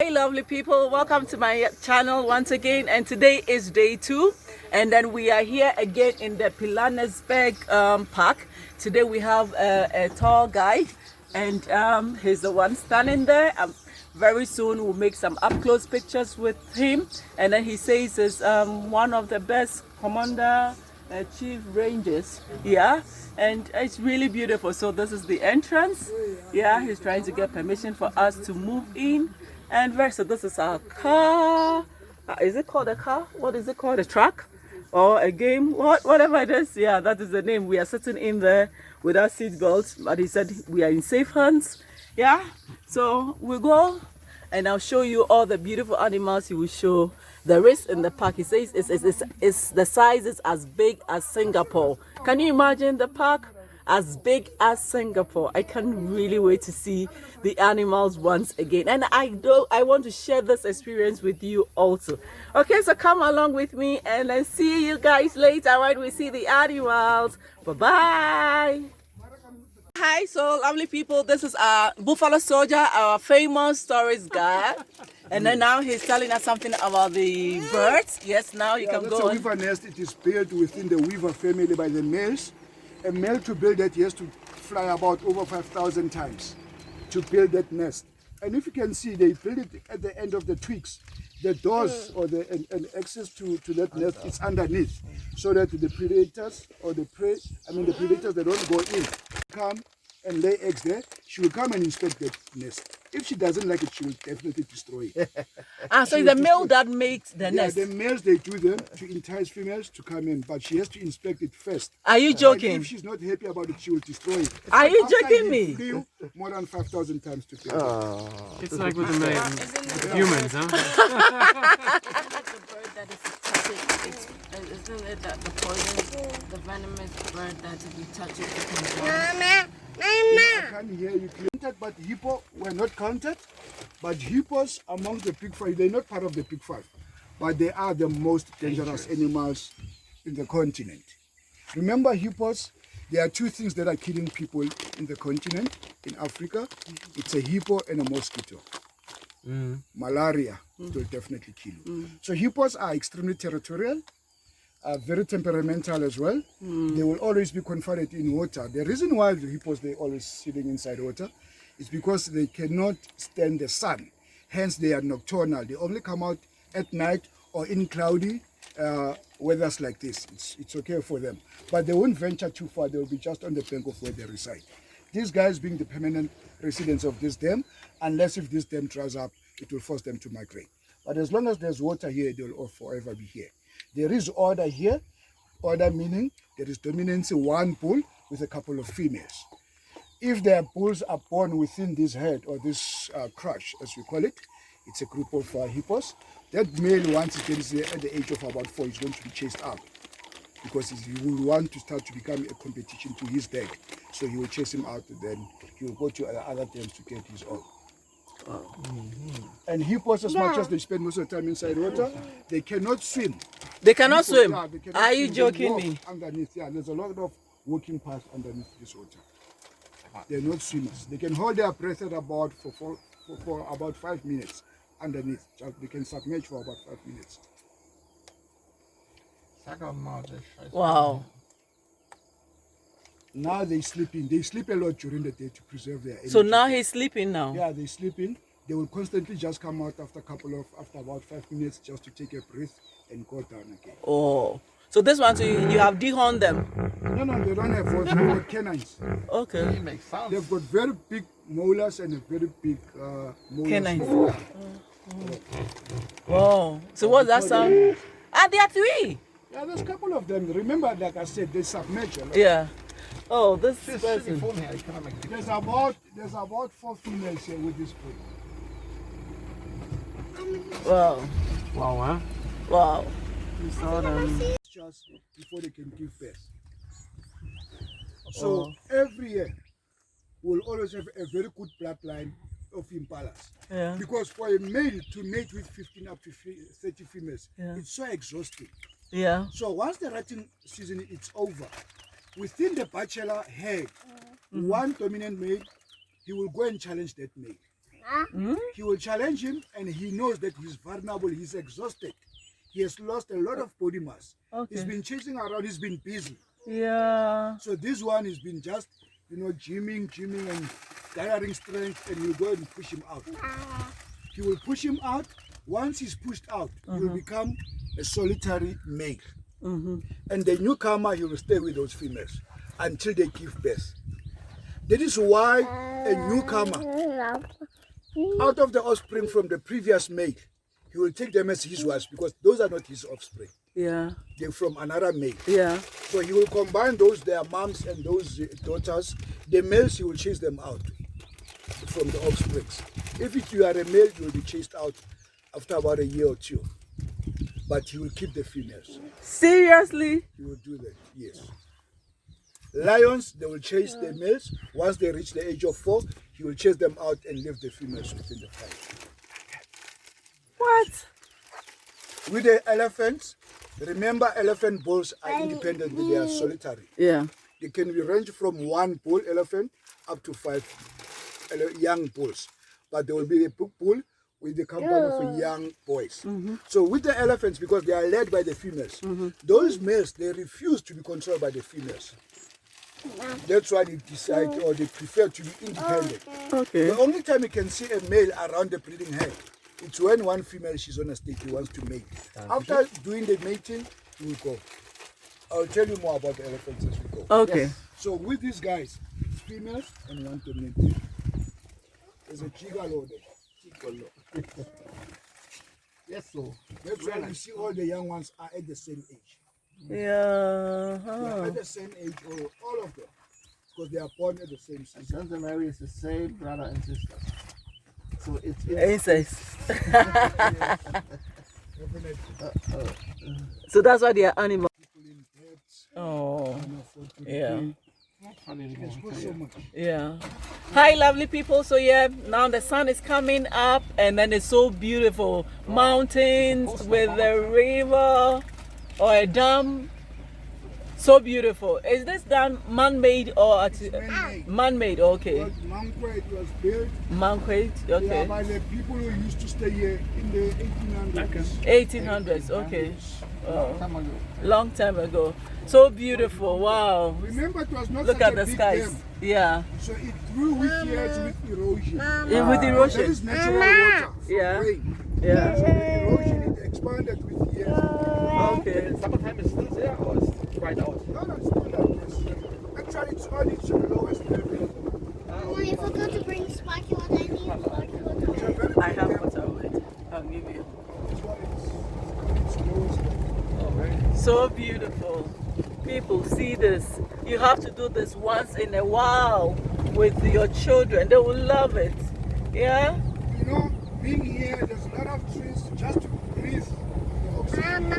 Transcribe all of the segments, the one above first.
Hey lovely people, welcome to my channel once again, and today is day 2 and then we are here again in the Pilanesberg park. Today we have a tall guy and he's the one standing there. Very soon we'll make some up close pictures with him, and then he says he's one of the best commander chief rangers, yeah, and it's really beautiful. So this is the entrance. Yeah, he's trying to get permission for us to move in. And so this is our car. Is it called a car? What is it called? A truck or a game? Whatever it is. Yeah, that is the name. We are sitting in there with our seat belts, but he said we are in safe hands. Yeah, so we go and I'll show you all the beautiful animals he will show. There is in the park. He says it's the size is as big as Singapore. Can you imagine the park? As big as Singapore. I can't really wait to see the animals once again, and I want to share this experience with you also. Okay, so come along with me and let's see you guys later when we see the animals. Bye bye. Hi, so lovely people, this is our Buffalo Soldier, our famous tourist guy. And then now he's telling us something about the birds. Yes, now you can go on. That's a weaver nest. It is built within the weaver family by the males. A male to build that, he has to fly about over 5,000 times to build that nest. And if you can see, they build it at the end of the twigs. The doors or the access to that nest is underneath, so that the predators or the prey, the predators, they don't go in. Come and lay eggs there. She will come and inspect that nest. If she doesn't like it, she will definitely destroy it. So it's the male that makes the nest? Yeah, the males, they do them to entice females to come in, but she has to inspect it first. Are you joking? And if she's not happy about it, she will destroy it. Are you joking me? Flew more than 5,000 times to build it. It's like with the humans, huh? Isn't it that the poison, the venomous bird that if you touch it, it can die? I can't hear you clearly. But hippo were not counted. But hippos among the big five, they're not part of the big five, but they are the most dangerous animals in the continent. Remember, hippos, there are two things that are killing people in the continent, in Africa. It's a hippo and a mosquito. Malaria will definitely kill you. So hippos are extremely territorial, very temperamental as well. They will always be confined in water. The reason why the hippos, they're always sitting inside water, is because they cannot stand the sun. Hence, they are nocturnal. They only come out at night or in cloudy weathers like this. It's okay for them. But they won't venture too far. They'll be just on the bank of where they reside. These guys being the permanent residents of this dam, unless if this dam dries up, it will force them to migrate. But as long as there's water here, they will all forever be here. There is order here. Order meaning there is dominance in one bull with a couple of females. If their bulls are born within this herd or this crush, as we call it, it's a group of hippos. That male, once he gets there at the age of about 4, is going to be chased out because he will want to start to become a competition to his dad. So he will chase him out, and then he will go to other dams to get his own. And hippos, as much as they spend most of the time inside water, they cannot swim. They cannot swim? Yeah, they cannot Are you swim. joking They walk me? underneath, yeah, there's a lot of walking paths underneath this water. They're not swimmers. They can hold their breath at about for about 5 minutes underneath. They can submerge for about 5 minutes. Wow. Now they sleep in. They sleep a lot during the day to preserve their energy. So now he's sleeping now? Yeah, they sleep in. They will constantly just come out after about 5 minutes just to take a breath and go down again. Oh. So this one, so you have dehorned them? No, they don't have voice. They've got canines. Okay. They've got very big molars and a very big molars. Canines. Wow. So what's that sound? There are 3. Yeah, there's a couple of them. Remember, like I said, they submerge a lot. Yeah. Oh, this person. There's about 4 females here with this breed. Wow. Wow, huh? Wow. You saw them. Just before they can give birth. So every year we'll always have a very good bloodline of impalas. Yeah. Because for a male to mate with 15 up to 30 females, Yeah. it's so exhausting. Yeah. So once the rutting season is over, within the bachelor herd, one dominant male, he will go and challenge that male. He will challenge him, and he knows that he's vulnerable, he's exhausted. He has lost a lot of body mass. Okay. He's been chasing around, he's been busy. Yeah. So this one has been just, gymming and gathering strength, and you go and push him out. He will push him out. Once he's pushed out, he will become a solitary male. And the newcomer, he will stay with those females until they give birth. That is why a newcomer, out of the offspring from the previous male, he will take them as his wives, because those are not his offspring. Yeah. They're from another male. Yeah. So he will combine those, their moms and those daughters. The males, he will chase them out from the offsprings. If you are a male, you will be chased out after about a year or two. But he will keep the females. Seriously? He will do that, yes. Lions, they will chase the males. Once they reach the age of 4, he will chase them out and leave the females within the fight. What? With the elephants, remember elephant bulls are independent, they are solitary. Yeah. They can be range from 1 bull elephant up to 5 young bulls. But there will be a bull with the company of young boys. So with the elephants, because they are led by the females, those males, they refuse to be controlled by the females. That's why they decide, or they prefer to be independent. Okay. The only time you can see a male around the breeding hen, it's when one female, she's on a stage, he wants to mate. After doing the mating, he will go. I'll tell you more about the elephants as we go. Okay. So with these guys, it's females and one to mate. There's a gigolo there. Yes, so. That's why you see all the young ones are at the same age. Yeah. They are at the same age, all of them. Because they are born at the same season. Sons and Mary is the same brother and sister. So it's Incest. Definitely. So that's why they are animals. People in debts, Oh. Yeah. funny it's got so much. Yeah. Hi, lovely people. So yeah, now the sun is coming up, and then it's so beautiful. Mountains with the river or a dam. So beautiful. Is this dam man-made or Man-made. man-made? Okay. But Manquet was built Man-made. Okay. by the people who used to stay here in the 1800s. 1800s. Okay. Oh, time ago. long time ago. So beautiful. Wow. Remember, it was not Look such at a the big skies. dam. Yeah. So it grew with years with erosion. Yeah, with There erosion. is natural water from Yeah. rain. Yeah. So the erosion, it expanded with years. Okay. Summertime is still there or it's dried out? No, it's still like this. Actually, it's on its lowest level. Mama, you forgot to bring sparky water. I need sparky water. It's a very I big have dam. water with it. I'll give you. It's on its lowest level. Oh, very. So beautiful. People, see this. You have to do this once in a while with your children. They will love it. Yeah? You know, being here, there's a lot of trees just to breathe the oxygen.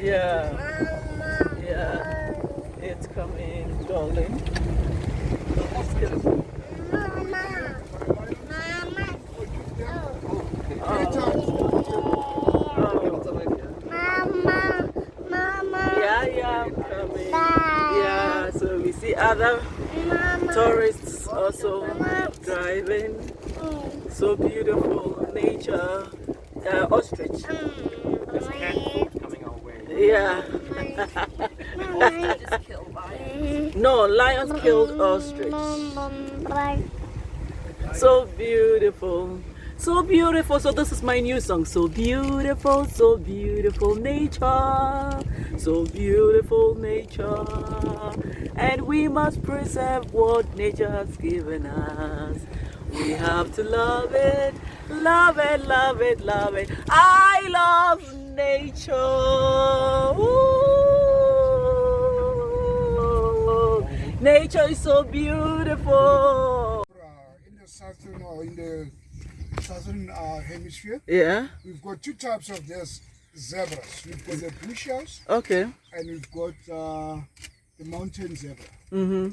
Yeah. Yeah. It's coming, darling. Yeah, I'm coming. Yeah, so we see other tourists also driving. So beautiful nature. Ostrich. There's canned food coming our way. Yeah. Just killed lions. No, lions killed ostrich. So beautiful. So beautiful. So this is my new song. So beautiful nature. So beautiful nature. And we must preserve what nature has given us. We have to love it, love it, love it, love it. I love nature. Ooh. Nature is so beautiful. In the southern or in the southern hemisphere, Yeah. we've got two types of this zebras. We've got the bush house Okay. and we've got the mountain zebra. Mm-hmm.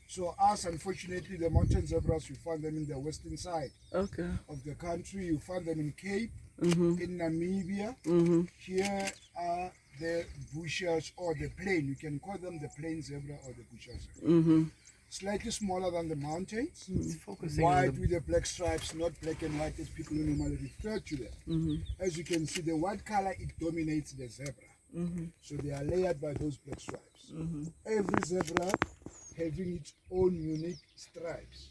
So us, unfortunately, the mountain zebras, we find them in the western side Okay. of the country. You find them in Cape, Mm-hmm. in Namibia. Mm-hmm. Here are the bushers or the plain. You can call them the plain zebra or the bushers. Mm-hmm. slightly smaller than the mountains. Focusing White on the, with the black stripes, not black and white as people normally refer to them. As you can see, the white color, it dominates the zebra. So they are layered by those black stripes. Every zebra having its own unique stripes.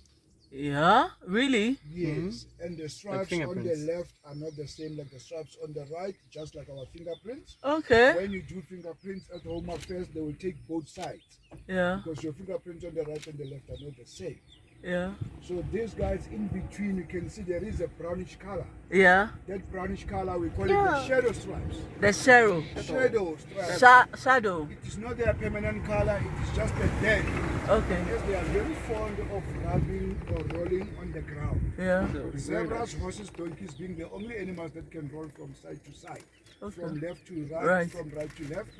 Yeah, really? Yes, and the stripes on the fingerprints. left are not the same like the stripes on the right, just like our fingerprints. Okay. When you do fingerprints at Home Affairs, they will take both sides Yeah, because your fingerprints on the right and the left are not the same. yeah, So these guys in between, you can see there is a brownish color. yeah. That brownish color, we call it the shadow stripes. The shadow. Shadow stripes. Shadow. It is not their permanent color, it is just a dead. Okay. Yes, they are very fond of rubbing or rolling on the ground. Yeah. Zebras, horses, donkeys being the only animals that can roll from side to side. Okay. From left to right, Right. from right to left.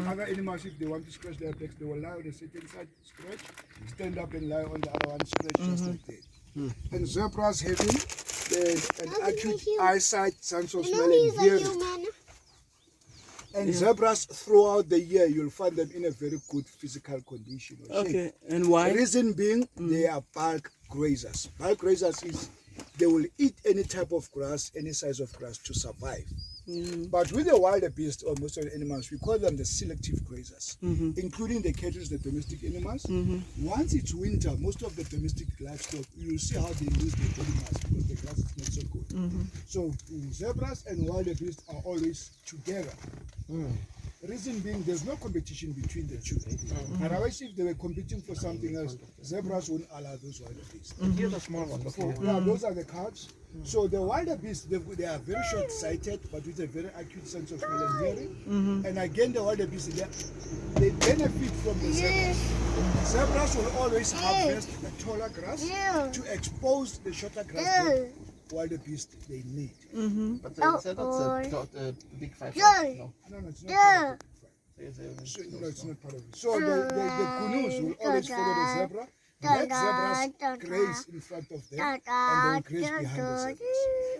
Other animals, if they want to scratch their backs, they will lie on a certain side, scratch, stand up and lie on the other one, scratch just like that. And zebras having an acute eyesight, sense of You know smell and he's a hearing. human. And zebras throughout the year, you'll find them in a very good physical condition or shape. Okay. And why? Reason being, they are bulk grazers. Bulk grazers is they will eat any type of grass, any size of grass to survive. But with the wildebeest or most of the animals, we call them the selective grazers, including the cattle, the domestic animals. Once it's winter, most of the domestic livestock, you'll see how they lose their body mass because the grass is not so good. So zebras and wildebeest are always together. Reason being, there's no competition between the two. Otherwise, if they were competing for something else, zebras wouldn't allow those wildebeest. here's a small one. Look here. Yeah, those are the calves. So the wildebeest, they are very short-sighted, but with a very acute sense of smell and hearing. And again, the wildebeest, they benefit from the zebras. Zebras will always harvest the taller grass to expose the shorter grass that wildebeest they need. But that's the big five. Joy. No. No, it's not part of it. So, No, it's not part of it. So the kunus will always follow the zebra. Let zebras graze in front of them and they'll graze behind the zebras.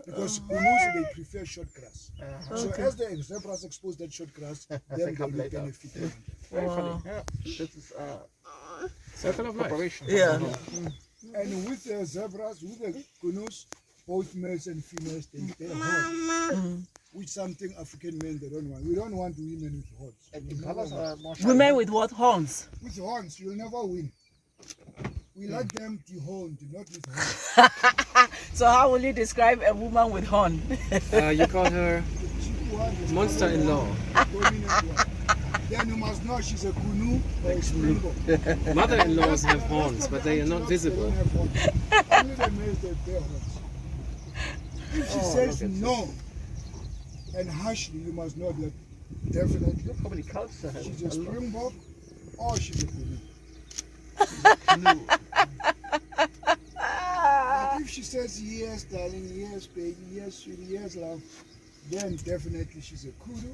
Because kunus, they prefer short grass. So as the zebras expose that short grass, then they will later. benefit from it. Very funny. Yeah. This is circle of life. Yeah. And with the zebras, with the kunus, both males and females, they horns. Which something African men they don't want. We don't want women with horns. And the colors are more shiny. Women with what horns? With horns, you'll never win. We like them dehorned, not with horns. So how will you describe a woman with horn? You call her The cheap one is monster-in-law. the dominant one. Then you must know she's a kunu or a springbok. Mother-in-laws have The horns, rest of but the they are not antelopes, they visible. don't have horns. Only the males, they bear horns. If she says no, and harshly, you must know that definitely Look how many colors they have. she's a springbok or she's a kunu. But if she says yes, darling, yes, baby, yes, sweetie, yes, love, then definitely she's a kudu.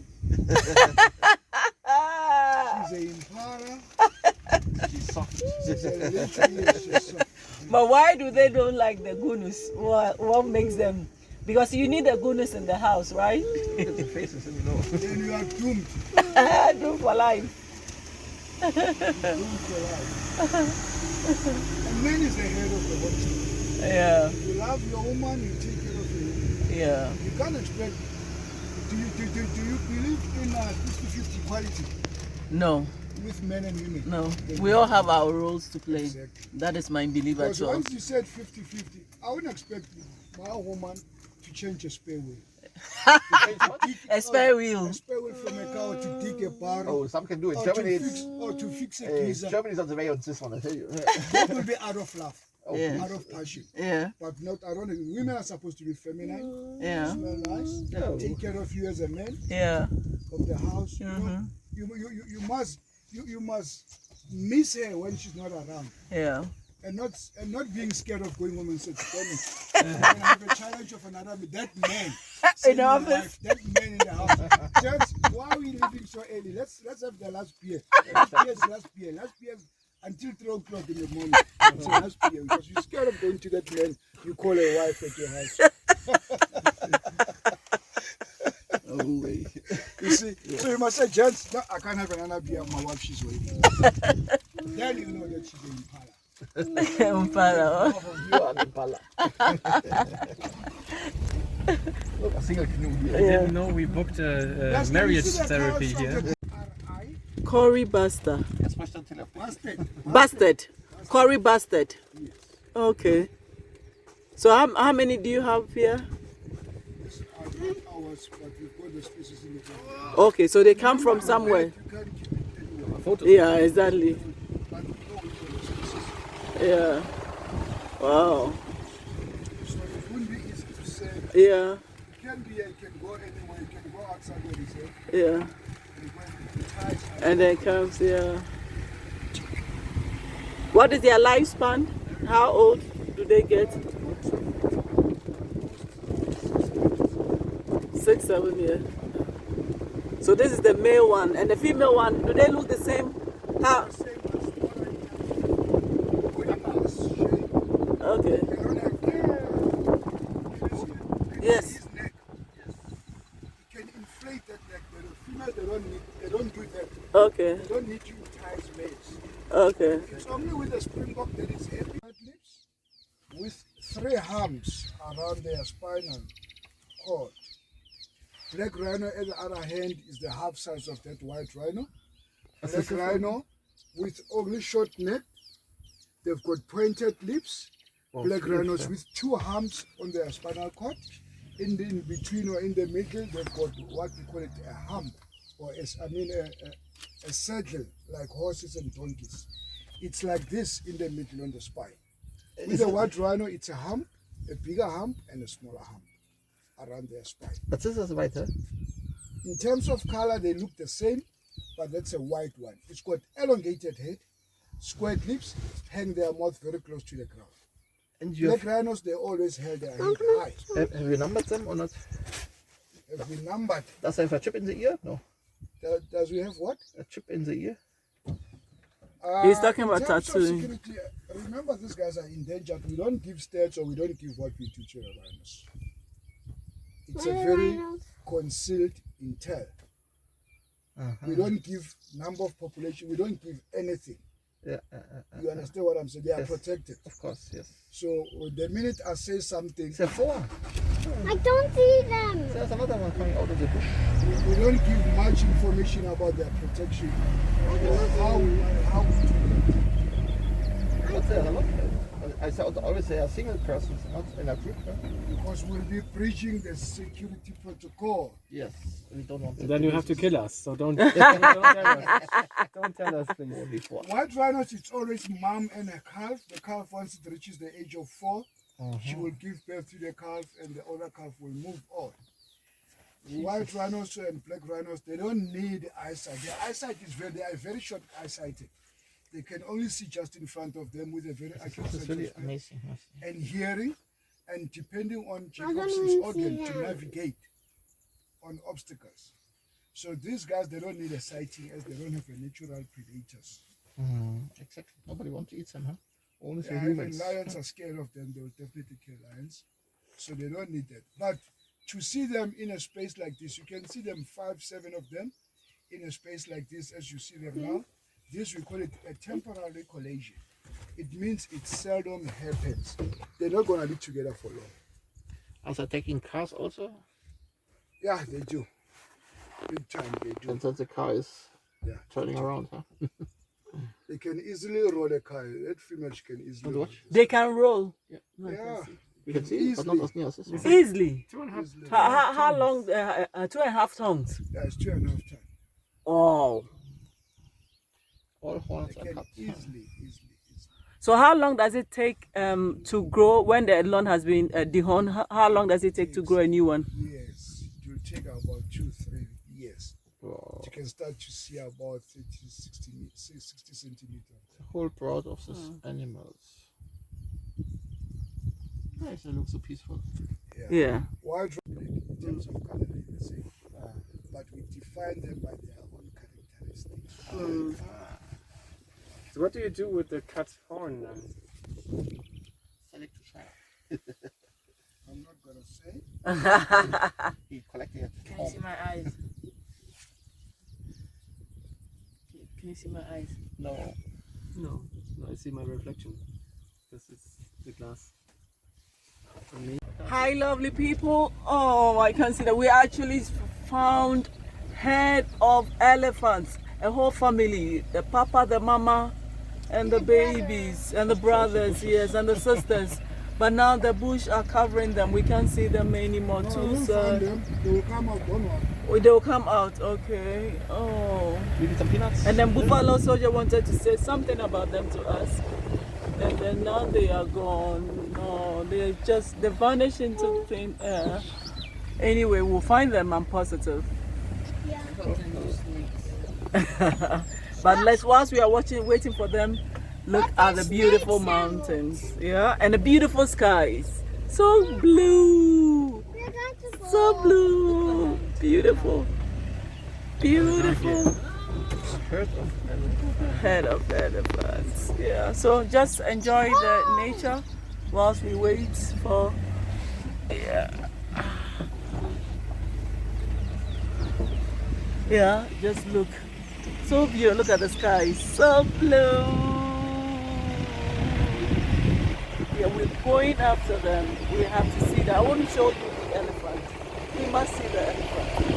She's a impala. She's soft. She's a literally she's soft. But why do they don't like the gunus? What makes them? Because you need the gunus in the house, right? Look at the faces in the nose. Then you are doomed. Do for life. Doomed for life. And man is the head of the household. Yeah, You love your woman, you take care of your woman. yeah. You can't expect. Do you believe in 50-50 equality No, with men and women? no. We all have our roles to play. Exactly. That is my belief Because as well. once you said 50-50, I wouldn't expect my woman to change a spare wheel. A spare wheel. A spare wheel from a car to dig a barrel. Oh, some can do it. Or Germany, to fix a hey, geyser. Germany's on the way on this one, I tell you. That will be out of love, Yeah. out of passion. Yeah, But not ironic. Women are supposed to be feminine, yeah, smell nice, No. take care of you as a man yeah. of the house. You know, you must miss her when she's not around. Yeah. And not being scared of going home and saying, and have a challenge of another that man In the your office. wife, that man in the house. Just why are we leaving so early? Let's have the last beer. Last beer until 3 o'clock in the morning. It's the last beer because you're scared of going to that man. You call a wife at your house. Oh, wait. You see, so you must say, gents, no, I can't have another beer. My wife, she's waiting. Then you know that she's an impala. Impala. You are an impala. Look, a single canoe here. I didn't know we booked a Yes, marriage you see the therapy cows from here. the RI? Cory Buster. Jetzt möchte ich Telefon. Bastard. Bastard. Cory Bastard. Yes. Okay. So how many do you have here? These are not ours, but we've got the species in the ground. Okay, so they come from somewhere. You can't keep it anywhere, Photos. Yeah, exactly. but we know we've got the species. Yeah. Wow. So it wouldn't be easy to say. Yeah. It can be, it can go anywhere, you can go outside where it's there, Yeah. and when the tides are And then comes, yeah. What is their lifespan? How old do they get? 6, 7 years. So this is the male one, and the female one. Do they look the same? How? the same as smaller in terms of body mass, shape. Okay. They don't have Yes. his neck. You can inflate that neck. The females they don't do that. Okay. They don't need to entice males. Okay. It's only with the springbok that is heavy. Lips with 3 humps around their spinal cord. Black rhino, on the other hand, is the half size of that white rhino. Black rhino with only short neck. They've got pointed lips. Black rhinos with 2 humps on their spinal cord. In between or in the middle, they've got what we call it a hump, or a saddle like horses and donkeys. It's like this in the middle on the spine. With the white rhino, it's a hump, a bigger hump, and a smaller hump around their spine. Was ist das weiter? In terms of color, they look the same, but that's a white one. It's got elongated head, squared lips, hang their mouth very close to the ground. And you Black rhinos, they always held their head high. have you numbered them or not? Have been numbered. Does they have a chip in the ear? No. Does we have what? A chip in the ear? He's talking In about terms of tattooing. security, remember, these guys are endangered. We don't give stats or we don't give what we do to the rhinos. It's a very concealed intel. We don't give number of population. We don't give anything. Yeah, You understand what I'm saying? They are Yes. protected. of course, yes. So the minute I say something, Is there 4? I don't see them. There's another one coming out of the bush. we don't give much information about their protection. How we do that. But there's a lot. I thought always they are single persons, not in a group. Huh? Because we'll be breaching the security protocol. Yes, we don't want And then you have to kill us, so don't, don't tell us. Don't tell us, please. only 4. White rhinos, it's always mom and a calf. The calf, once it reaches the age of 4, she will give birth to the calf and the other calf will move on. White rhinos and black rhinos, they don't need eyesight. Their eyesight is they are very short eyesighted. They can only see just in front of them with a very accurate This is sense really of smell amazing. Yes. and hearing, and depending on don't Jacobson's even organ see to them. navigate on obstacles. So these guys, they don't need a sighting as they don't have a natural predators. Exactly. Nobody wants to eat them, huh? Only for Yeah, humans. and lions are scared of them. They will definitely kill lions. So they don't need that. But to see them in a space like this, you can see them 5, 7 of them in a space like this as you see them now. This, we call it a temporary collision. It means it seldom happens. They're not going to live together for long. Are they taking cars also? Yeah, they do. Big time, they do. And then the car is Yeah. turning around, huh? They can easily roll a car. That female can easily And roll. watch. They can roll Yeah. You can see, but not as near as this one. easily. 2.5. Easily. How long? 2.5 tons. Yeah, it's 2.5 times. Oh. All horns They are can cut. easily. So how long does it take to grow when the lawn has been dehorned? How long does it take to grow a new one? Yes, it will take about 2-3 years. Wow. You can start to see about 60 centimeters. The whole broad of these animals. Nice, they look so peaceful. Yeah. Wild in terms of color, they're the same. But we define them by their own characteristics. So what do you do with the cut horn then? Sell it to China. I'm not going to say. He collected it. Can you see my eyes? Can you see my eyes? No. No, I see my reflection. this is the glass. Hi, lovely people. Oh, I can see that we actually found head of elephants. A whole family, the papa, the mama, and the babies, and the brothers, yes, and the sisters. But now the bush are covering them. We can't see them anymore No, I too, won't so find them. They will come out, don't worry. oh, they will come out. Okay. Oh. Maybe some peanuts. And then Buffalo Soldier wanted to say something about them to us. And then now they are gone. No, they vanish into thin air. Anyway, we'll find them, I'm positive. Yeah. But whilst we are waiting for them, look at the beautiful mountains. Yeah, and the beautiful skies. So blue. We're going to go. So blue. Beautiful. Beautiful. Head of elephants. Yeah, so just enjoy the nature whilst we wait for, yeah, just look. So beautiful. Look at the sky. So blue. Yeah, we're going after them. We have to see that. I want to show you the elephant. We must see the elephant.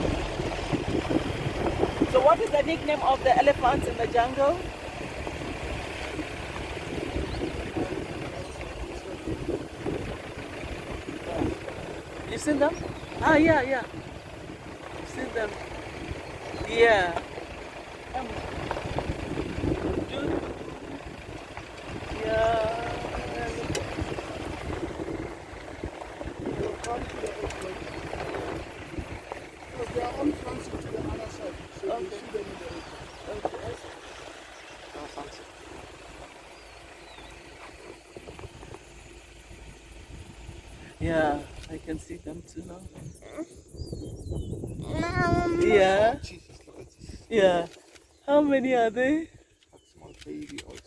So what is the nickname of the elephants in the jungle? You've seen them? Ah, yeah. You've seen them. Yeah. Yeah. Because they are on transit to the other side. So you see them in the Yeah, I can see them too now. Mom. Yeah. Jesus, look at this. Yeah. How many are they? Small baby also.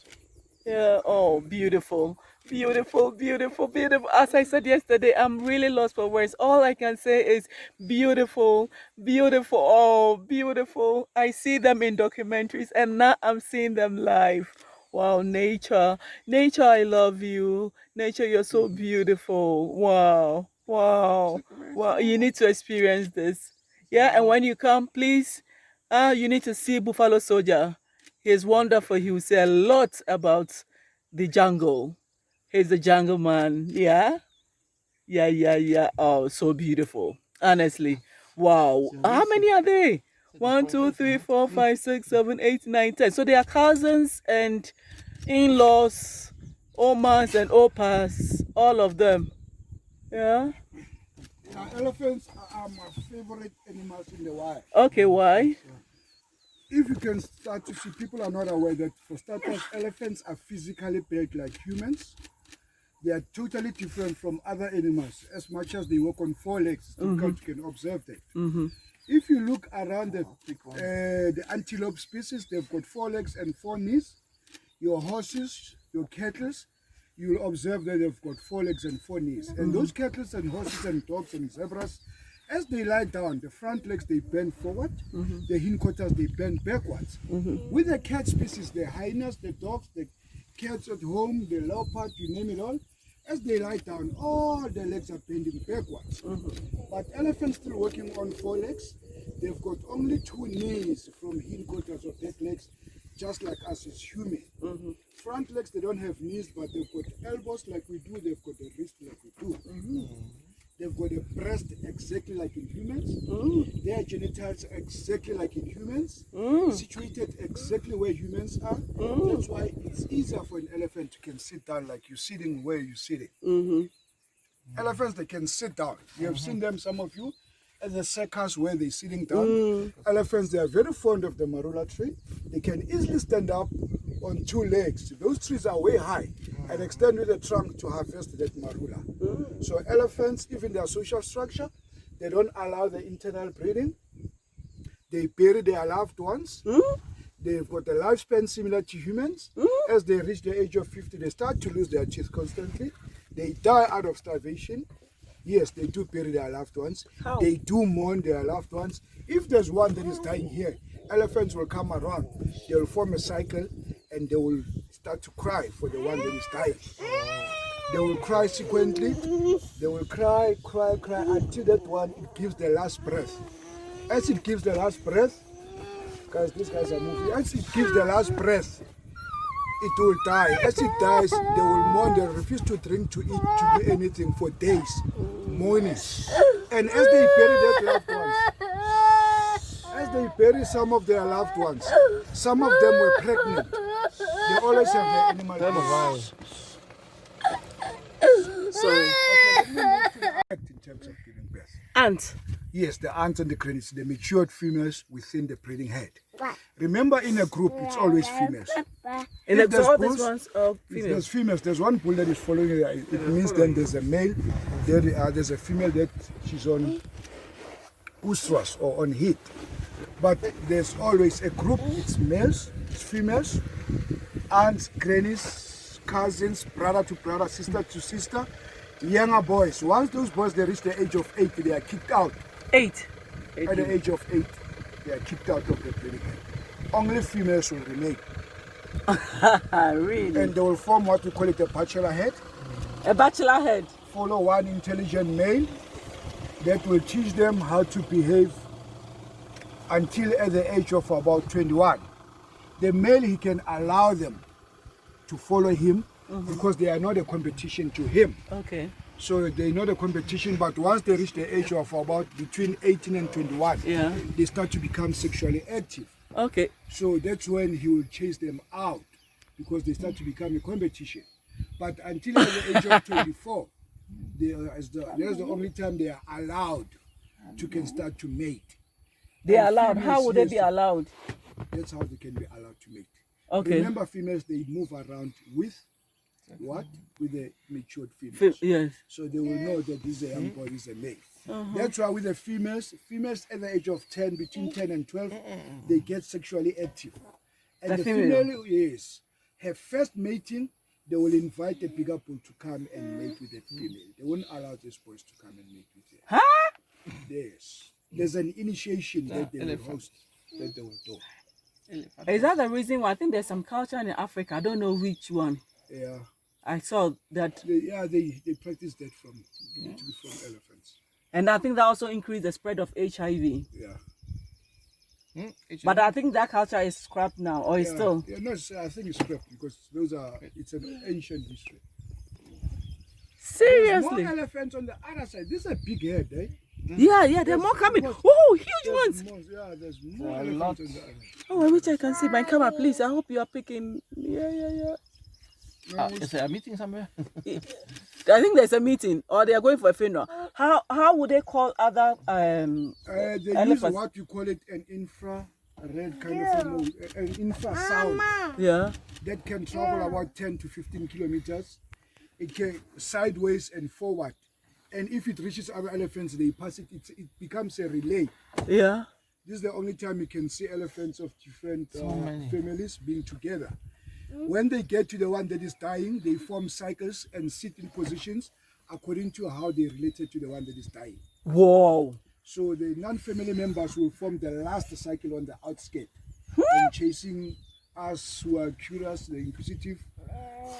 Yeah. Oh, beautiful. Beautiful, beautiful, beautiful. As I said yesterday, I'm really lost for words. All I can say is beautiful, beautiful, oh, beautiful. I see them in documentaries and now I'm seeing them live. Wow, nature. Nature, I love you. Nature, you're so beautiful. Wow, wow, wow. You need to experience this. Yeah, and when you come, please, you need to see Buffalo Soldier. He's wonderful. He will say a lot about the jungle. He's the jungle man. Yeah. Oh, so beautiful. Honestly. Wow. How many are they? 1, 2, 3, 4, 5, 6, 7, 8, 9, 10. So they are cousins and in-laws, omas and opas, all of them. Yeah. Yeah, elephants are my favorite animals in the wild. Okay, why? If you can start to see, people are not aware that for starters, elephants are physically built like humans. They are totally different from other animals. As much as they walk on 4 legs, it's difficult you can observe that. If you look around the antelope species, they've got 4 legs and 4 knees. Your horses, your cattle, you'll observe that they've got 4 legs and 4 knees. And those cattle and horses and dogs and zebras, as they lie down, the front legs, they bend forward. The hindquarters, they bend backwards. With the cat species, the hyenas, the dogs, the cats at home, the leopard, you name it all, as they lie down, all the legs are bending backwards. But elephants still working on 4 legs. They've got only 2 knees from hindquarters or back legs, just like us as human. Front legs, they don't have knees, but they've got elbows like we do. They've got a wrist like we do. They've got a breast exactly like in humans. Their genitals are exactly like in humans, situated exactly where humans are. That's why it's easier for an elephant to can sit down like you're sitting where you're sitting. Elephants, they can sit down. You have seen them, some of you, at the circus where they're sitting down. Elephants, they are very fond of the marula tree. They can easily stand up on 2 legs. Those trees are way high and extend with the trunk to harvest that marula. So elephants, even their social structure, they don't allow the internal breeding. They bury their loved ones. They've got a lifespan similar to humans. As they reach the age of 50, they start to lose their teeth constantly. They die out of starvation. Yes, they do bury their loved ones. How? They do mourn their loved ones. If there's one that is dying here, elephants will come around. They will form a cycle and they will start to cry for the one that is dying. They will cry sequentially. They will cry, cry, cry until that one it gives the last breath. As it gives the last breath, guys, these guys are moving. As it gives the last breath, it will die. As it dies, they will mourn. They refuse to drink, to eat, to do anything for days, mourning. And as they bury their loved ones, as they bury some of their loved ones, some of them were pregnant. They always have their animal disease. So, In terms of giving birth. ants. Yes, the ants and the cranes, the matured females within the breeding head. Remember, in a group, it's always females. And If there's all these bulls, ones are If females. there's females, there's one bull that is following her. It means then there's a male, there's a female that she's on oestrus or on heat. But there's always a group, it's males, it's females, aunts, grannies, cousins, brother to brother, sister to sister, younger boys. Once those boys they reach the age of 8, they are kicked out. 8. At the age of 8, they are kicked out of the breeding head. Only females will remain. Really? And they will form what we call it a bachelor head. A bachelor head. Follow one intelligent male that will teach them how to behave until at the age of about 21. The male, he can allow them to follow him because they are not a competition to him. Okay. So they're not a competition, but once they reach the age of about between 18 and 21, Yeah. they start to become sexually active. Okay. So that's when he will chase them out because they start to become a competition. But until at the age of 24, that's the only time they are allowed to can start to mate. They are And allowed. How females, would they yes, be allowed? That's how they can be allowed to mate. Okay. Remember, females, they move around with what? With the matured females. Yes. So they will know that this is a young boy, this is a male. That's why with the females at the age of 10, between 10 and 12, they get sexually active. And The the female. female, yes, have first mating, they will invite the bigger bull to come and mate with the female. They won't allow these boys to come and mate with them. Huh? Yes. There's an initiation that they will host, that they will do. Is that the reason why? I think there's some culture in Africa. I don't know which one. Yeah. I saw that. They practice that from elephants. And I think that also increased the spread of HIV. Yeah. But I think that culture is scrapped now, or is still. Yeah, no, I think it's scrapped because it's an ancient history. There's Seriously? more elephants on the other side. This is a big head, eh? Yeah, there are more coming. Oh, huge ones. There's more elephants on the other side. Oh, I wish I can see my camera, please. I hope you are picking. Yeah. Is there a meeting somewhere? I think there's a meeting, or they are going for a funeral. How would they call other They use elephants? what you call it an infrared kind of an infrasound Yeah. that can travel about 10 to 15 kilometers. It can sideways and forward. And if it reaches other elephants, they pass it. It becomes a relay. Yeah. This is the only time you can see elephants of different families being together. When they get to the one that is dying, they form cycles and sit in positions according to how they related to the one that is dying. Whoa. So the non-family members will form the last cycle on the outskirts and chasing us who are curious, the inquisitive,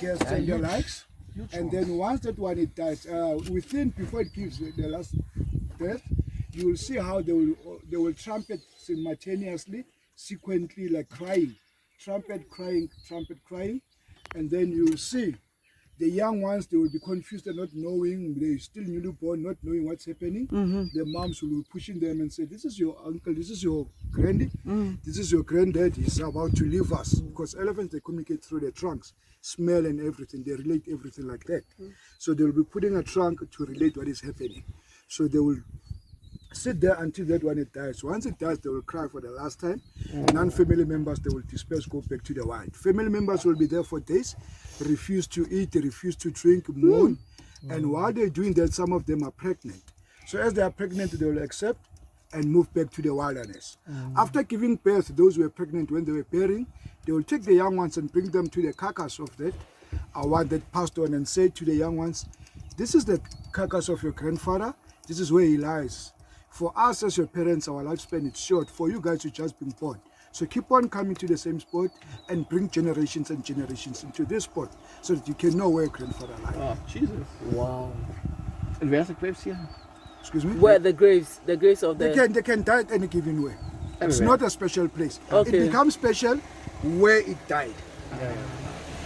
guests and the likes. And then once that one it dies, before it gives the last breath, you will see how they will trumpet simultaneously, sequentially, like crying. Trumpet crying, and then you will see the young ones, they will be confused and not knowing, they're still newly born, not knowing what's happening. The moms will be pushing them and say, this is your uncle, this is your granny, this is your granddad, he's about to leave us. Because elephants, they communicate through their trunks, smell and everything, they relate everything like that. So they will be putting a trunk to relate what is happening. So they will sit there until that one it dies. Once it dies, they will cry for the last time. Non-family members, they will disperse, go back to the wild. Family members will be there for days, refuse to eat, refuse to drink, mourn. And while they're doing that, some of them are pregnant. So as they are pregnant, they will accept and move back to the wilderness. After giving birth, those who were pregnant when they were bearing, they will take the young ones and bring them to the carcass of that one that passed on and say to the young ones, this is the carcass of your grandfather, this is where he lies. For us as your parents, our lifespan is short. For you guys, you just been born. So keep on coming to the same spot and bring generations and generations into this spot so that you can know where grandfather lied. Oh, Jesus. Wow. And where's the graves here? Excuse me? Where the graves of the. They can die at any given way. It's Everywhere. not a special place. Okay. It becomes special where it died.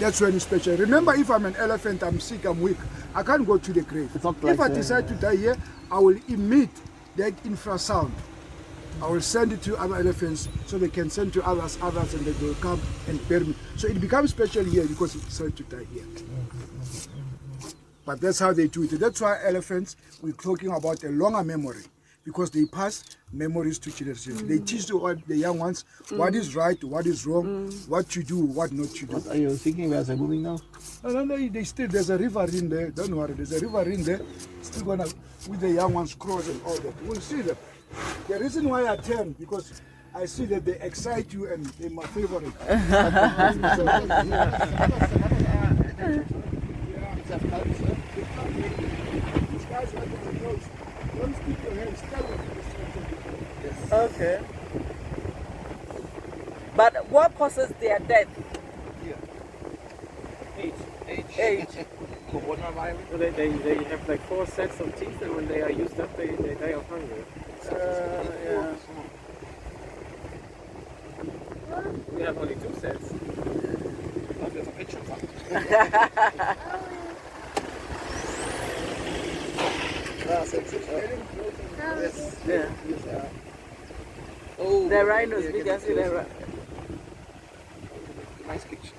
That's when it's special. Remember, if I'm an elephant, I'm sick, I'm weak, I can't go to the grave. It's not If like I the- decide to die here, I will emit that infrasound. I will send it to other elephants so they can send to others, and they will come and bury me. So it becomes special here because it decided to die here. But that's how they do it. That's why elephants, we're talking about a longer memory, because they pass memories to generations. They teach the young ones what is right, what is wrong, what to do, what not to do. What are you thinking? Where's they moving now? No, they still, there's a river in there, don't worry, there's a river in there, still gonna, with the young ones cross and all that. We'll see them. The reason why I turn, because I see that they excite you and they're my favorite. These guys are the close. Don't stick your hands, tell them. Okay. But what causes their death? Age. Coronavirus. So they have like 4 sets of teeth, and when they are used up, they die of hunger. Yeah. We have only 2 sets. There's a picture of Yeah. Oh, The rhinos, we can see the nice pictures.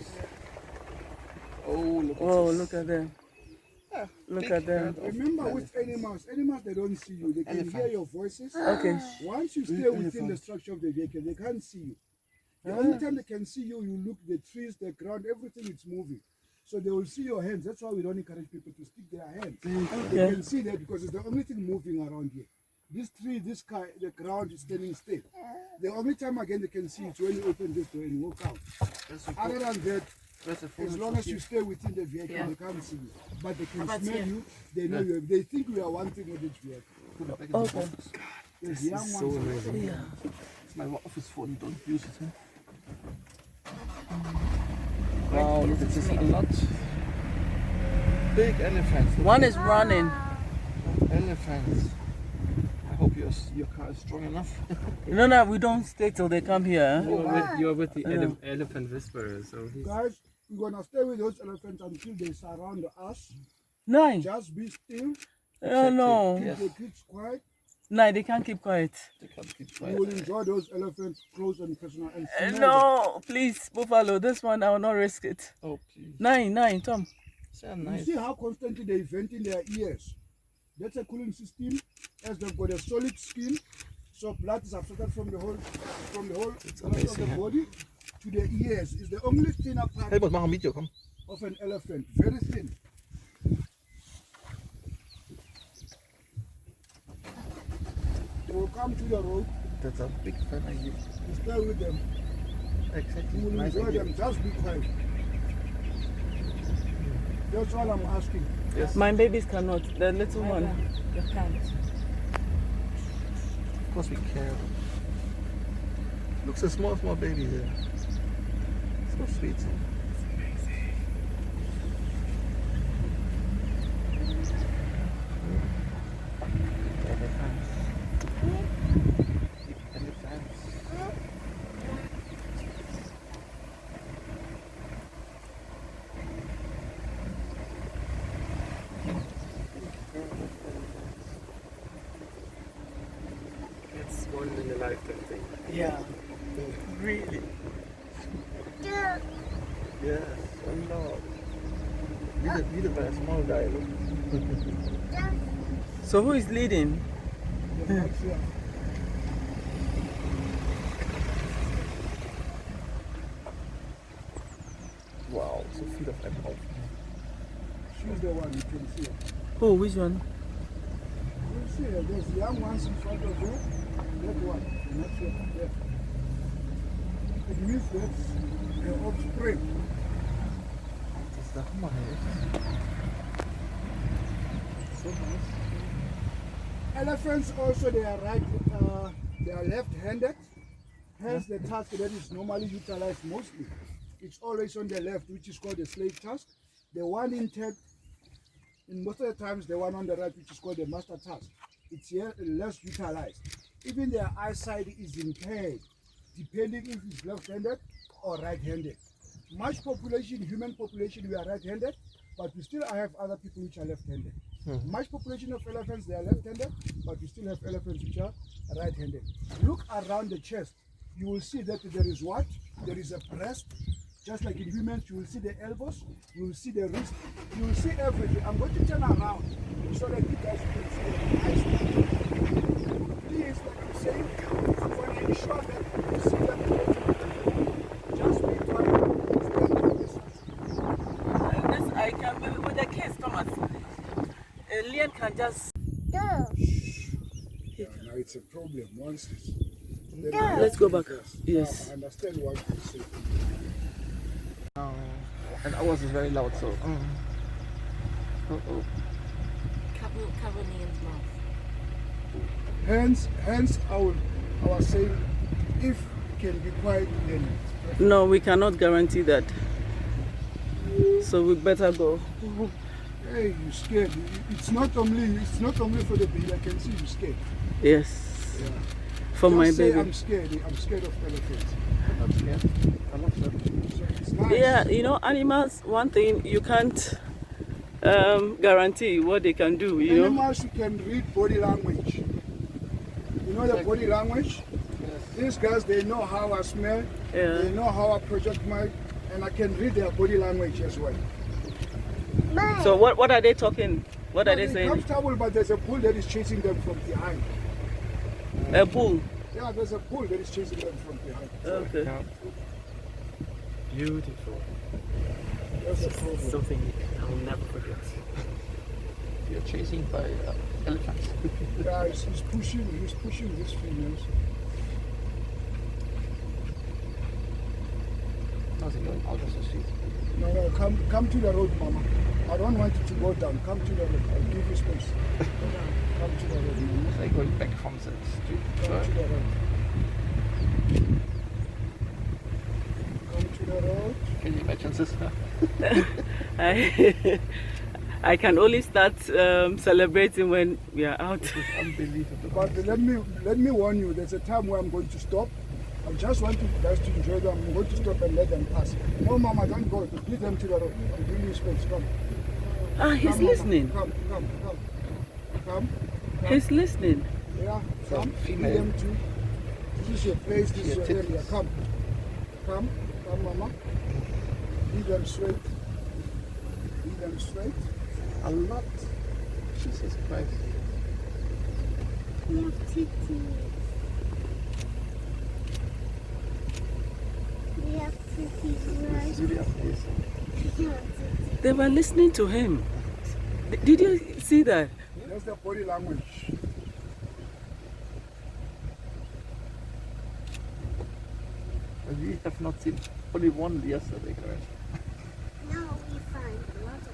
Oh, look at Oh, this. look at them. Look Big at them. herd of Remember with animals, they don't see you. They can hear Elephant. your voices. Okay. Once you stay within the structure of the vehicle, they can't see you. The only time they can see you, you look, the trees, the ground, everything is moving. So they will see your hands. That's why we don't encourage people to stick their hands. They can see that because it's the only thing moving around here. This tree, this sky, the ground is standing still. The only time again they can see is when you open this door and you walk out. Other than that, as long as you stay within the vehicle, they can't see you. But they can smell you, they know you. They think you are one thing with this vehicle. Okay. There's young So ones. amazing. Yeah. It's my office phone. Don't use it. Wow, look at this a lot. Big elephants. One is running. Elephants. I hope your car is strong enough. No, we don't stay till they come here. You're with the elephant whisperer, so he's Guys, we're gonna stay with those elephants until they surround us. Nine. Just be still, Oh, no. Yes. keep the kids quiet. Nine, they can't keep quiet. They can't keep You quiet. will enjoy those elephants close and personal and smell them. No, please, Buffalo, this one I will not risk it. Oh, please. Nine, Tom. So You nice. see how constantly they vent in their ears. That's a cooling system, as they've got a solid skin, so blood is absorbed from the whole rest of amazing, the huh? body to the ears. It's the only thinner part Hey, mach ein Video, komm. of an elephant, very thin. They will come to the road, That's a big fan of you. you stay with them, Exactly. you will Nice enjoy idea. them, just be quiet. That's all I'm asking. My babies cannot. The little one. You can't. Of course we care. Looks a small baby there. So sweet. Elephants. Elephants. it's one in a lifetime thing. Yeah. Really. Yeah. Yes, a lot. Wieder bei a small guy. Look. So who is leading? They're not here. Wow, so viel auf einem Haufen. She's the one you can see. Who? Which one? You see, there's young ones in front of her. That one, they're not here. There. It means that's the offspring. Das ist der Hammer, ey. So nice. Elephants also, they are left-handed. Hence the task that is normally utilized mostly. It's always on the left, which is called the slave task. The one intact, in most of the times, the one on the right, which is called the master task. It's here less utilized. Even their eyesight is impaired, depending if it's left-handed or right-handed. Much population, human population, we are right-handed, but we still have other people which are left-handed. Much population of elephants, they are left-handed, but we still have elephants which are right-handed. Look around the chest. You will see that there is what? There is a breast. Just like in humans, you will see the elbows, you will see the wrist, you will see everything. I'm going to turn around so that you guys can see the eyes. Please, like I'm saying, I'm going to ensure that you see that just be quiet. This I can be with the kids, Thomas. Leon can just. Now it's a problem. Once Let's go back. Yes. I understand what you say. And ours is very loud, so. Cover Liam's mouth. Hence I was saying, if you can be quiet, then No, we cannot guarantee that. So we better go. hey, you scared. It's not only for the baby. I can see you scared. Yes. Yeah. For my Just say, baby. I'm scared of elephants. I'm not scared. I love them. So it's nice. Yeah, you know, animals, one thing, you can't guarantee what they can do, you know. Animals, you can read body language. You know the body language? These guys, they know how I smell, Yeah. they know how I project my, and I can read their body language as well. So what are they talking? What are they They're saying? comfortable, but there's a bull that is chasing them from behind. A bull. Yeah, there's a bull that is chasing them from behind. Okay. Yeah. Beautiful. That's the problem. Something I'll never forget. You're chasing by elephants. Yeah, he's pushing these females. How's it going? Out of the street. No, come to the road, Mama. I don't want you to go down. Come to the road. I'll give you space. Come to the road, Mama. They're going back from the street. Come to the road. Come to the road. Can you imagine this? I can only start celebrating when we are out. Unbelievable. But let me warn you. There's a time where I'm going to stop. I just want you guys to enjoy them. I'm going to stop and let them pass. No, Mama, don't go. Lead them to the road. I'll give you space. Come. Ah, he's Come, Mama. listening. Come. Come. He's listening. Yeah, come. female. Lead them to. This is your place. This is your titties. area. Come, Mama. Lead them straight. Lead them straight. A lot. Jesus Christ. You have titties. We have titties, right? Serious case. You have titties. They were listening to him. Did you see that? That's the body language. And we have not seen only one yesterday, correct? Now we find a lot of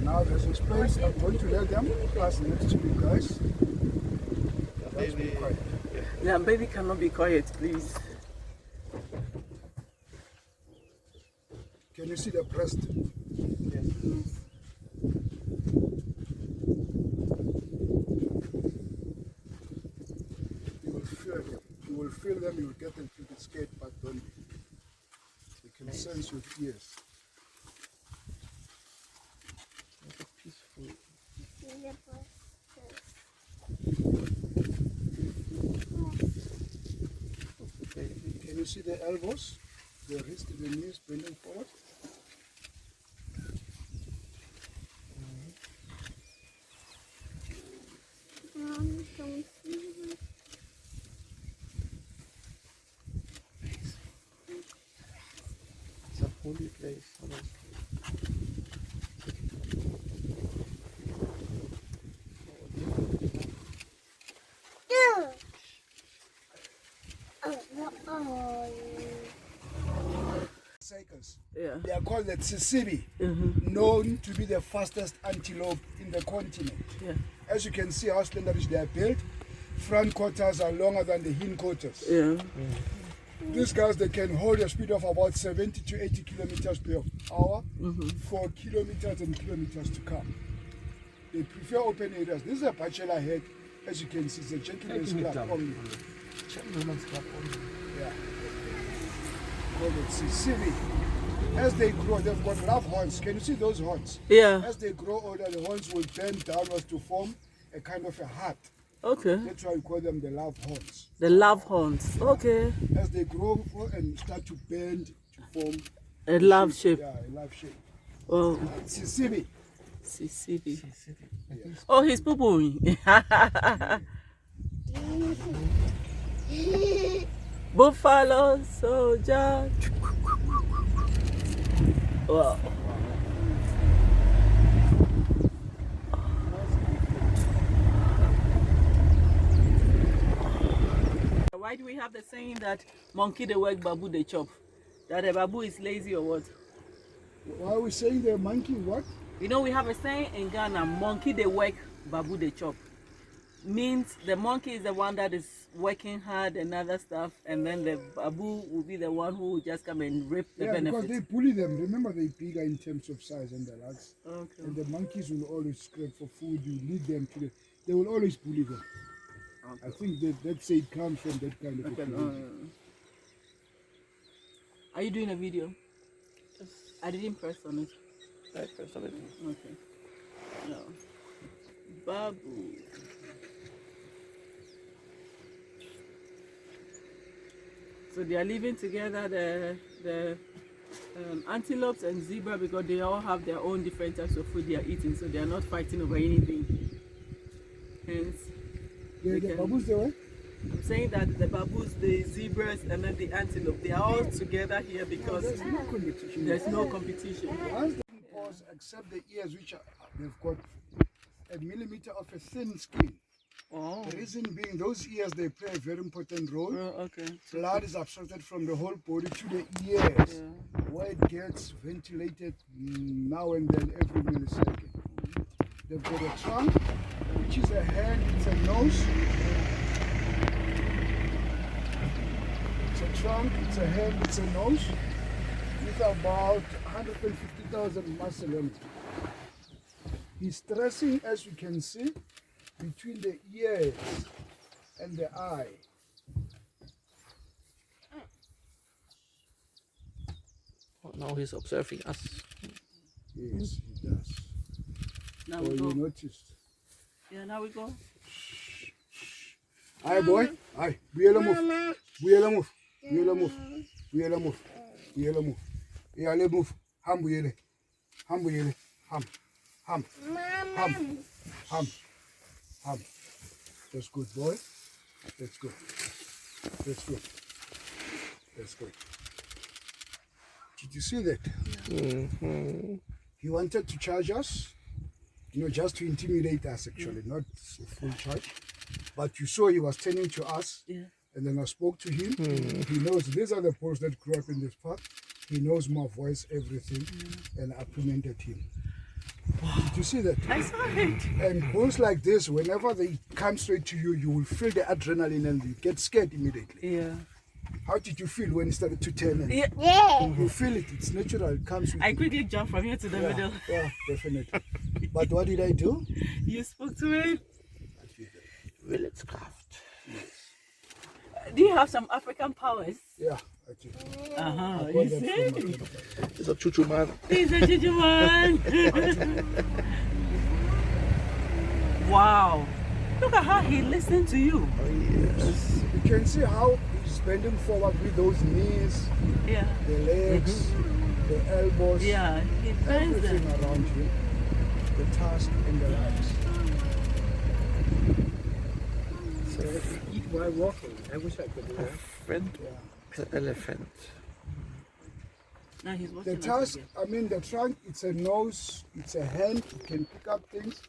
Now there's a space. I'm going to let them pass next to you guys. Just be quiet. Yeah, baby cannot be quiet, please. Can you see the breast? Yes. You will feel them. You will feel them. You will get them to the skate, but don't. You can sense with ears. Peaceful. Can you see the elbows, the wrist, the knees bending forward? don't see them. It's a holy place, honestly. Oh. Cycles. hindquarters. Yeah. They are called the tsisibi, Mm-hmm. known to be the fastest antelope in the continent. Yeah. As you can see how slenderish they are built, front quarters are longer than the hindquarters. Yeah. These guys, they can hold a speed of about 70 to 80 kilometers per hour for kilometers and kilometers to come. They prefer open areas. This is a bachelor head. As you can see, it's a gentleman's club only. Yeah. Called it tsisibi. As they grow, they've got love horns. Can you see those horns? Yeah. As they grow older, the horns will bend downwards to form a kind of a heart. Okay. That's why we call them the love horns. The love horns. Okay. As they grow and start to bend to form A love shape. yeah, a love shape. Oh, Tsisibi. CCB. Oh, he's poo-pooing. Buffalo soldier. Wow. Why do we have the saying that monkey they work, babu they chop? That a babu is lazy or what? Why are we saying the monkey what? You know, we have a saying in Ghana, monkey they work, babu they chop. Means the monkey is the one that is working hard and other stuff, and then the babu will be the one who will just come and reap the Yeah, because benefits. they bully them. Remember, they're bigger in terms of size and the likes. Okay. And the monkeys will always scrape for food. You lead them to the. They will always bully them. I think that say it comes from that kind of. Okay, behavior. Are you doing a video? I didn't press on it. Right, first of it. Okay. No. Babu. So they are living together, the antelopes and zebra, because they all have their own different types of food they are eating, so they are not fighting over anything. Hence, The can- baboons, they were? I'm saying that the baboons, the zebras, and then the antelope, they are all together here because There's no competition. there's no competition. Once they pause, except the ears, which are, they've got a millimeter of a thin skin. Oh, The reason being, those ears, they play a very important role. okay. Blood is absorbed from the whole body to the ears, Yeah. where it gets ventilated now and then every millisecond. They've got a trunk, which is a hand, it's a nose. It's a trunk, it's a hand, it's a nose, with about 150,000 muscle on it. He's stressing, as you can see, between the ears and the eye. Oh, now he's observing us. Yes, he does. Now Oh, we you go. noticed. Yeah, now we go. Hi, boy. Hi. Buyela move. Buyela move. Buyela move. Buyela move. Buyela move. Yale move. Ham buyele. Ham buyele. Ham. Ham. Ham. Ham. Ham. That's good, boy. That's good. That's good. That's good. Did you see that? He wanted to charge us, just to intimidate us, actually, not a full charge. But you saw he was turning to us, Yeah. and then I spoke to him. He knows these are the bulls that grew up in this park. He knows my voice, everything, and I apprehended him. Did you see that? I saw it. And bulls like this, whenever they come straight to you, you will feel the adrenaline and you get scared immediately. Yeah. How did you feel when it started to turn? And Yeah. You feel it. It's natural. It comes with I you. quickly jumped from here to the middle. Yeah, definitely. But what did I do? You spoke to it. Willenskraft. Do you have some African powers? Yeah, I did. Uh-huh. I You got that see? from my grandfather. He's a chuchu man. He's a Juju man. Wow. Look at how he listened to you. Oh, yes. You can see how he's bending forward with those knees, Yeah. the legs, the elbows, Yeah. He bends everything them. around you, the task and the legs. Eat while walking. I wish I could do that. Friend, the elephant. Now he's The watching us task, again. I mean, the trunk, it's a nose, it's a hand, it can pick up things.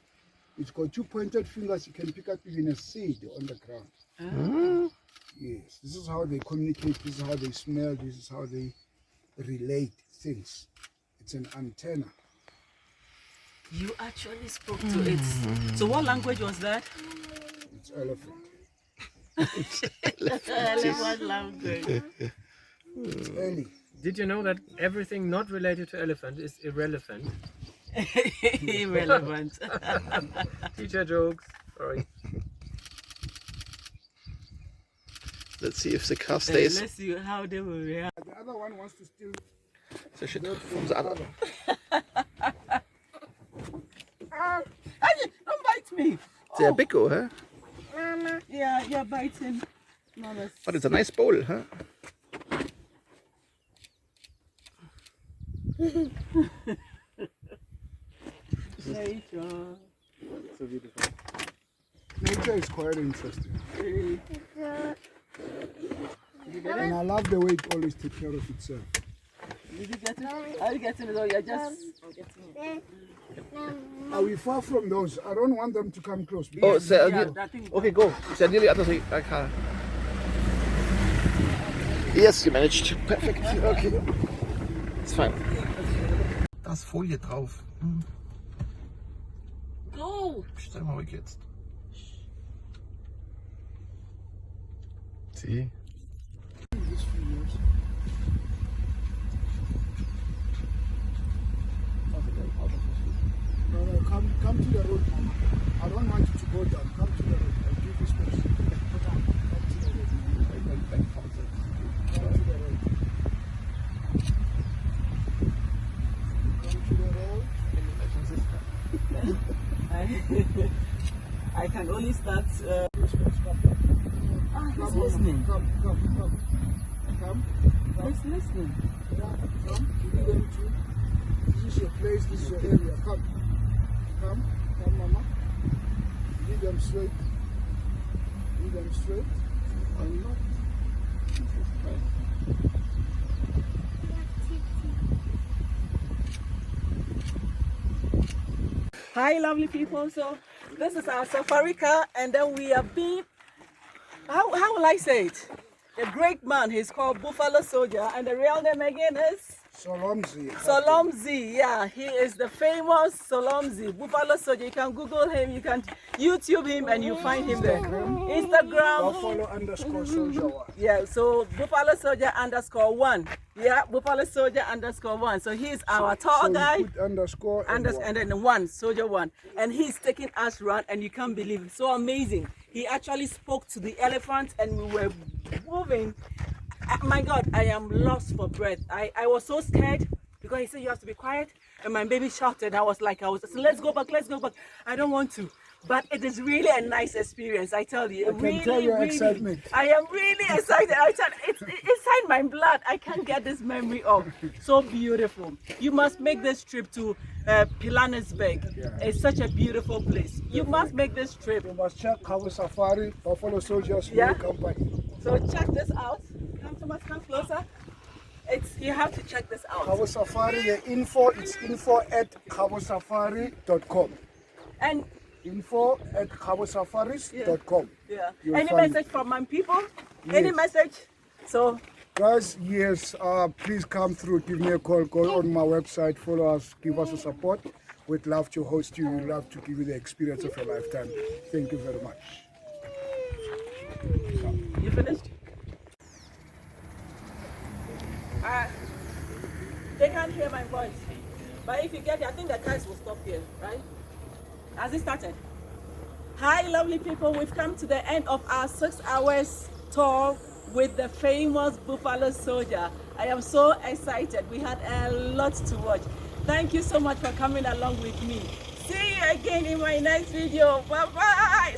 It's got two pointed fingers, you can pick up even a seed on the ground. Yes, this is how they communicate, this is how they smell, this is how they relate things. It's an antenna. You actually spoke to it. So what language was that? It's elephant. Elephant language. It's early. Did you know that everything not related to elephant is irrelevant? Irrelevant. Teacher jokes. Sorry. Let's see if the car Let's stays. see how they will react. The other one wants to steal. So shit from the other. Don't bite me. Sehr bicko, huh? Yeah, you're biting. Mama's. But it's a nice bowl, huh? Nature. So beautiful. Nature is quite interesting. Really. And I love the way it always takes care of itself. Did you get it? Are you getting it? Or you're just getting it? Are we far from those? I don't want them to come close. Oh, so, Yeah, that thing. okay, go. It's nearly other car. Yes, you managed. Perfect. Okay. It's fine. Da ist Folie drauf. Go! Stell mal ruhig jetzt. See? No, come to the road, Mama. I don't want you to go down. Come to the road. I'll give you space. Come to the road. Come to the road. Come to the road. I can only start. He's listening. Come. He's listening. Yeah, come. You need them to. This is your place. This is your area. Come, Mama. Lead them straight. And not. Hi, lovely people. So this is our safari car, and then we have been. How will I say it? The great man. He's called Buffalo Soldier, and the real name again is Solomzi. Solomzi. Yeah, he is the famous Solomzi, Buffalo Soldier. You can Google him, you can YouTube him, and you find him there. Instagram. Buffalo_soldier1. Yeah, so Buffalo Soldier _1. Yeah, Buffalo Soldier _1. So he's our tall So guy. you put underscore and one. And then one, Soldier 1. And he's taking us around, and you can't believe it. So amazing. He actually spoke to the elephant, and we were moving. My God, I am lost for breath. I was so scared because he said you have to be quiet. And my baby shouted. I was like, let's go back. I don't want to. But it is really a nice experience, I tell you. I can tell your excitement. I am really excited. I tell it's inside my blood. I can't get this memory off. So beautiful. You must make this trip to Pilanesberg. Yeah. It's such a beautiful place. You must make this trip. You must check Kawa Safari, Buffalo Soldiers Yeah. Company. So check this out. Come closer. You have to check this out. Kawa Safari, the it's info@kawasafari.com. And info@kawasafaris.com. yeah. You'll Any find message from my people? Any Yes. message? So Guys, yes, please come through, give me a call, go on my website, follow us, give us a support. We'd love to host you, we'd love to give you the experience of a lifetime. Thank you very much. you finished? They can't hear my voice. But if you get here, I think the cars will stop here, right? Has it started? Hi, lovely people. We've come to the end of our 6 hours tour with the famous Buffalo Soldier. I am so excited. We had a lot to watch. Thank you so much for coming along with me. See you again in my next video. Bye-bye.